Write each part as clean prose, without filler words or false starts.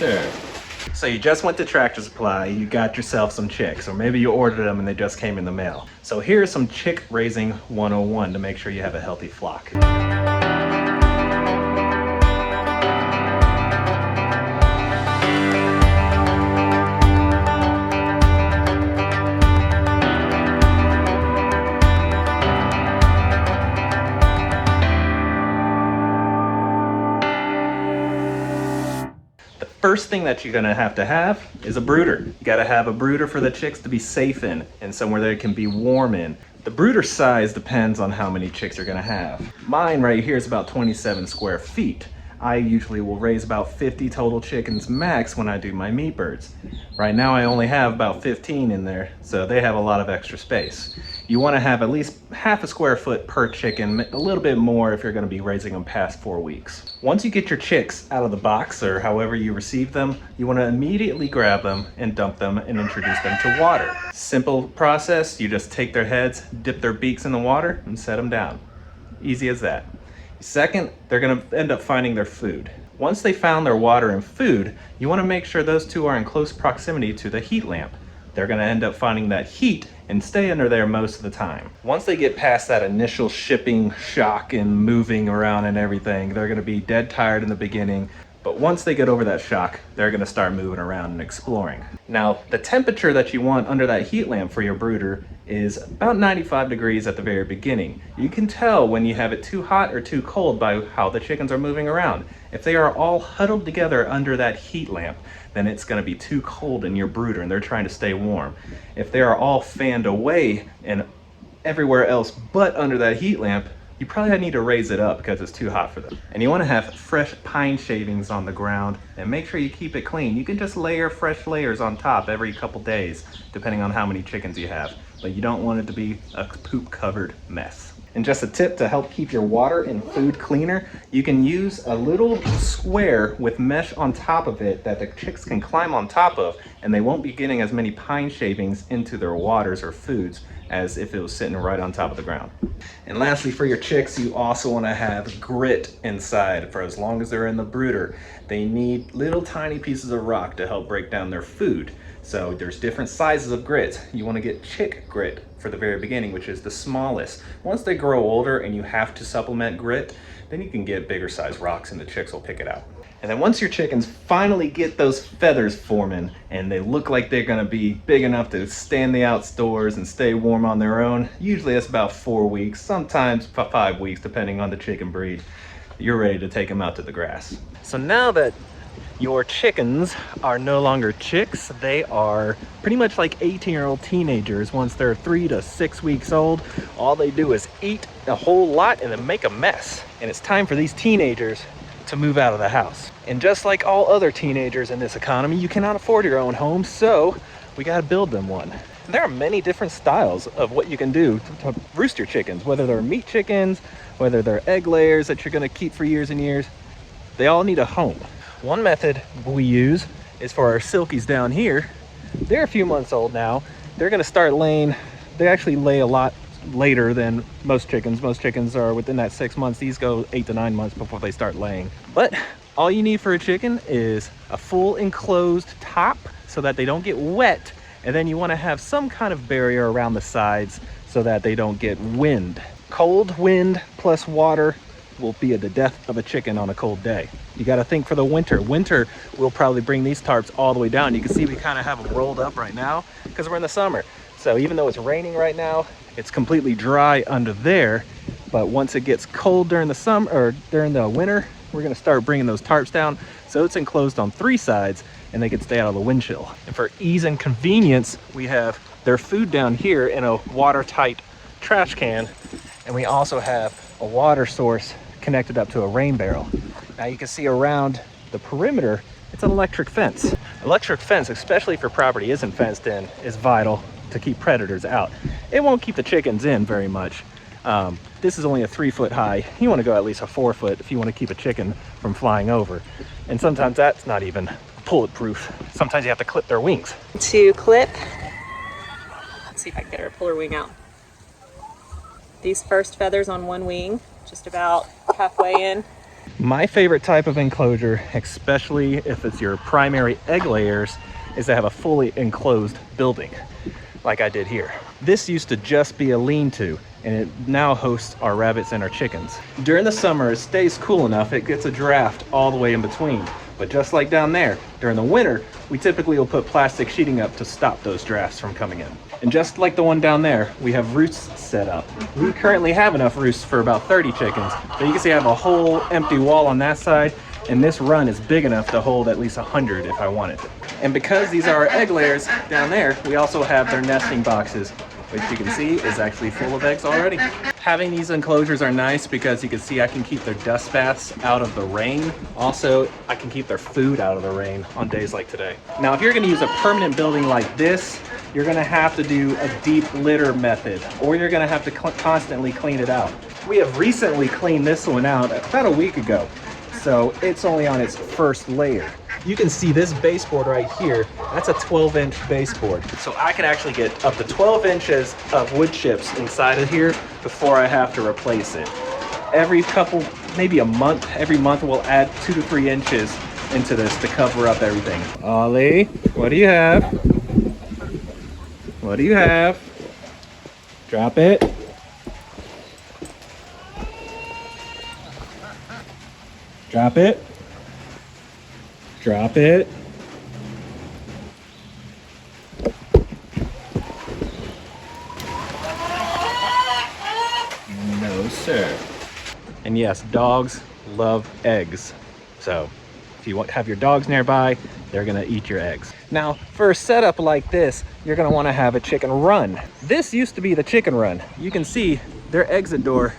sir. So you just went to Tractor Supply, you got yourself some chicks, or maybe you ordered them and they just came in the mail. So here's some chick raising 101 to make sure you have a healthy flock. First thing that you're gonna have to have is a brooder. You gotta have a brooder for the chicks to be safe in and somewhere they can be warm in. The brooder size depends on how many chicks you're gonna have. Mine right here is about 27 square feet. I usually will raise about 50 total chickens max when I do my meat birds. Right now I only have about 15 in there, so they have a lot of extra space. You want to have at least half a square foot per chicken, a little bit more if you're going to be raising them past 4 weeks. Once you get your chicks out of the box or however you receive them, you want to immediately grab them and dump them and introduce them to water. Simple process, you just take their heads, dip their beaks in the water and set them down. Easy as that. Second, they're going to end up finding their food. Once they found their water and food, you want to make sure those two are in close proximity to the heat lamp. They're going to end up finding that heat and stay under there most of the time. Once they get past that initial shipping shock and moving around and everything, they're going to be dead tired in the beginning. But once they get over that shock, they're going to start moving around and exploring. Now, the temperature that you want under that heat lamp for your brooder is about 95 degrees at the very beginning. You can tell when you have it too hot or too cold by how the chickens are moving around. If they are all huddled together under that heat lamp, then it's going to be too cold in your brooder and they're trying to stay warm. If they are all fanned away and everywhere else but under that heat lamp, you probably need to raise it up because it's too hot for them. And you want to have fresh pine shavings on the ground and make sure you keep it clean. You can just layer fresh layers on top every couple days, depending on how many chickens you have. But you don't want it to be a poop covered mess. And just a tip to help keep your water and food cleaner, you can use a little square with mesh on top of it that the chicks can climb on top of, and they won't be getting as many pine shavings into their waters or foods as if it was sitting right on top of the ground. And lastly, for your chicks, you also want to have grit inside for as long as they're in the brooder. They need little tiny pieces of rock to help break down their food. So there's different sizes of grit. You want to get chick grit for the very beginning, which is the smallest. Once they grow older and you have to supplement grit, then you can get bigger size rocks and the chicks will pick it out. And then once your chickens finally get those feathers forming and they look like they're gonna be big enough to stand the outdoors and stay warm on their own, usually it's about 4 weeks, sometimes 5 weeks, depending on the chicken breed, you're ready to take them out to the grass. So now that your chickens are no longer chicks, they are pretty much like 18-year-old teenagers. Once they're 3 to 6 weeks old, all they do is eat a whole lot and then make a mess. And it's time for these teenagers to move out of the house. And just like all other teenagers in this economy, you cannot afford your own home, so we got to build them one. And there are many different styles of what you can do to roost your chickens, whether they're meat chickens, whether they're egg layers that you're going to keep for years and years. They all need a home. One method we use is for our silkies down here. They're a few months old now. They're going to start laying. They actually lay a lot later than most chickens. Most chickens are within that 6 months. These go 8 to 9 months before they start laying. But all you need for a chicken is a full enclosed top so that they don't get wet. And then you want to have some kind of barrier around the sides so that they don't get wind. Cold wind plus water will be the death of a chicken on a cold day. You got to think for the winter. Winter will probably bring these tarps all the way down. You can see we kind of have them rolled up right now because we're in the summer. So even though it's raining right now, it's completely dry under there. But once it gets cold during the summer or during the winter, we're going to start bringing those tarps down so it's enclosed on 3 sides and they can stay out of the wind chill. And for ease and convenience, we have their food down here in a watertight trash can, and we also have a water source connected up to a rain barrel. Now you can see around the perimeter, it's an electric fence. Electric fence, especially if your property isn't fenced in, is vital to keep predators out. It won't keep the chickens in very much. This is only a 3 foot high. You want to go at least a 4 foot if you want to keep a chicken from flying over. And sometimes that's not even bulletproof. Sometimes you have to clip their wings. To clip, let's see if I can get her to pull her wing out. These first feathers on one wing, just about halfway in. My favorite type of enclosure, especially if it's your primary egg layers, is to have a fully enclosed building like I did here. This used to just be a lean-to, and it now hosts our rabbits and our chickens. During the summer, it stays cool enough, it gets a draft all the way in between. But just like down there, during the winter, we typically will put plastic sheeting up to stop those drafts from coming in. And just like the one down there, we have roosts set up. We currently have enough roosts for about 30 chickens, but you can see I have a whole empty wall on that side, and this run is big enough to hold at least 100 if I wanted to. And because these are our egg layers down there, we also have their nesting boxes, which you can see is actually full of eggs already. Having these enclosures are nice because you can see I can keep their dust baths out of the rain. Also, I can keep their food out of the rain on days like today. Now, if you're gonna use a permanent building like this, you're gonna have to do a deep litter method, or you're gonna have to constantly clean it out. We have recently cleaned this one out about a week ago, so it's only on its first layer. You can see this baseboard right here, that's a 12-inch baseboard. So I can actually get up to 12 inches of wood chips inside of here before I have to replace it. Every couple, maybe a month, every month we'll add 2 to 3 inches into this to cover up everything. Ollie, what do you have? What do you have? Drop it. Drop it. Drop it. No, sir. And yes, dogs love eggs. So if you have your dogs nearby, they're gonna eat your eggs. Now, for a setup like this, you're gonna wanna have a chicken run. This used to be the chicken run. You can see their exit door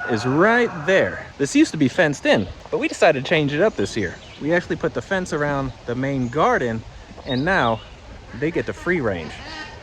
is right there. This used to be fenced in, but we decided to change it up this year. We actually put the fence around the main garden, and now they get to free range.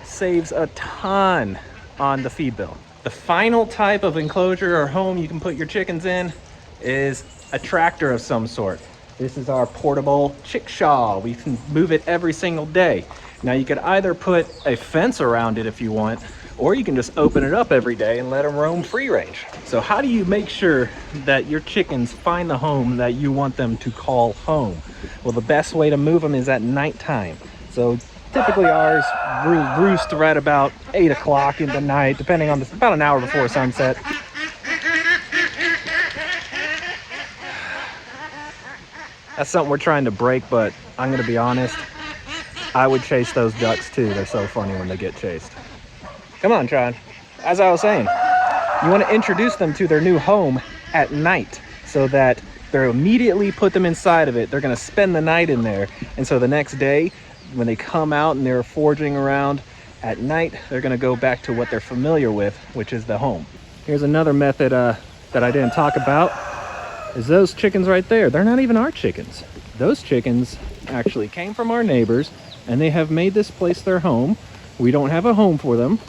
Saves a ton on the feed bill. The final type of enclosure or home you can put your chickens in is a tractor of some sort. This is our portable chickshaw. We can move it every single day. Now you could either put a fence around it if you want, or you can just open it up every day and let them roam free range. So how do you make sure that your chickens find the home that you want them to call home? Well, the best way to move them is at nighttime. So typically ours roost right about 8 o'clock in the night, depending on about an hour before sunset. That's something we're trying to break, but I'm gonna be honest, I would chase those ducks too. They're so funny when they get chased. Come on, Tron. As I was saying, you want to introduce them to their new home at night so that they're immediately put them inside of it. They're going to spend the night in there. And so the next day, when they come out and they're foraging around at night, they're going to go back to what they're familiar with, which is the home. Here's another method that I didn't talk about, is those chickens right there. They're not even our chickens. Those chickens actually came from our neighbors, and they have made this place their home. We don't have a home for them.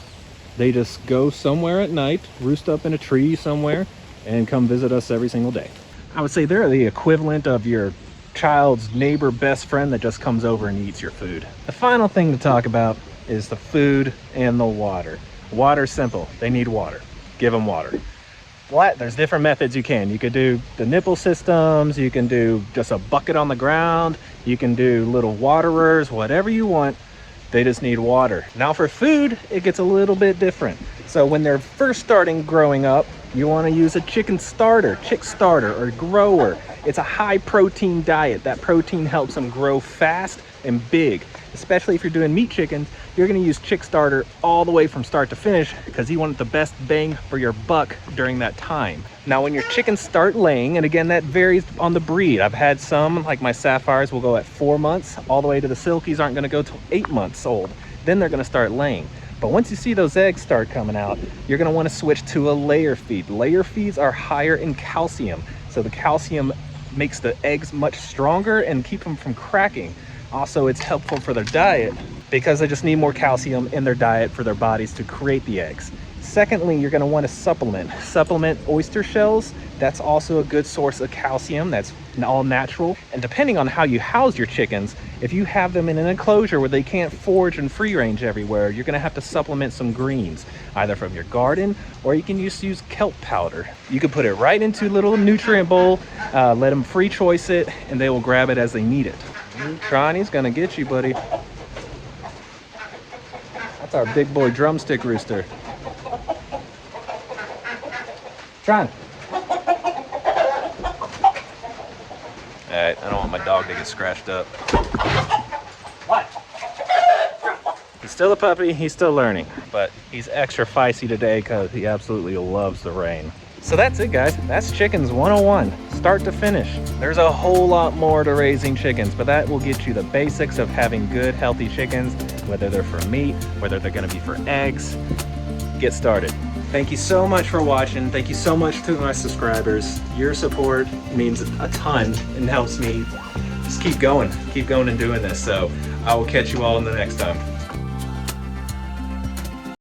They just go somewhere at night, roost up in a tree somewhere, and come visit us every single day. I would say they're the equivalent of your child's neighbor best friend that just comes over and eats your food. The final thing to talk about is the food and the water. Water's simple. They need water. Give them water. There's different methods you can. You could do the nipple systems, you can do just a bucket on the ground, you can do little waterers, whatever you want. They just need water. Now for food, it gets a little bit different. So when they're first starting growing up, you want to use a chick starter or grower. It's a high protein diet. That protein helps them grow fast and big. Especially if you're doing meat chickens, you're going to use chick starter all the way from start to finish because you want the best bang for your buck during that time. Now when your chickens start laying, and again that varies on the breed. I've had some, like my sapphires, will go at 4 months, all the way to the silkies aren't going to go till 8 months old. Then they're going to start laying. But once you see those eggs start coming out, you're going to want to switch to a layer feed. Layer feeds are higher in calcium, so the calcium makes the eggs much stronger and keep them from cracking. Also, it's helpful for their diet because they just need more calcium in their diet for their bodies to create the eggs. Secondly, you're going to want to supplement oyster shells. That's also a good source of calcium. That's all natural. And depending on how you house your chickens, if you have them in an enclosure where they can't forage and free range everywhere, you're going to have to supplement some greens, either from your garden, or you can just use kelp powder. You can put it right into a little nutrient bowl, let them free choice it, and they will grab it as they need it. Tronny's going to get you, buddy. That's our big boy drumstick rooster. Tron. Alright, I don't want my dog to get scratched up. What? He's still a puppy, he's still learning, but he's extra feisty today because he absolutely loves the rain. So that's it, guys. That's Chickens 101, start to finish. There's a whole lot more to raising chickens, but that will get you the basics of having good, healthy chickens, whether they're for meat, whether they're going to be for eggs. Get started. Thank you so much for watching. Thank you so much to my subscribers. Your support means a ton and helps me just keep going and doing this. So I will catch you all in the next time.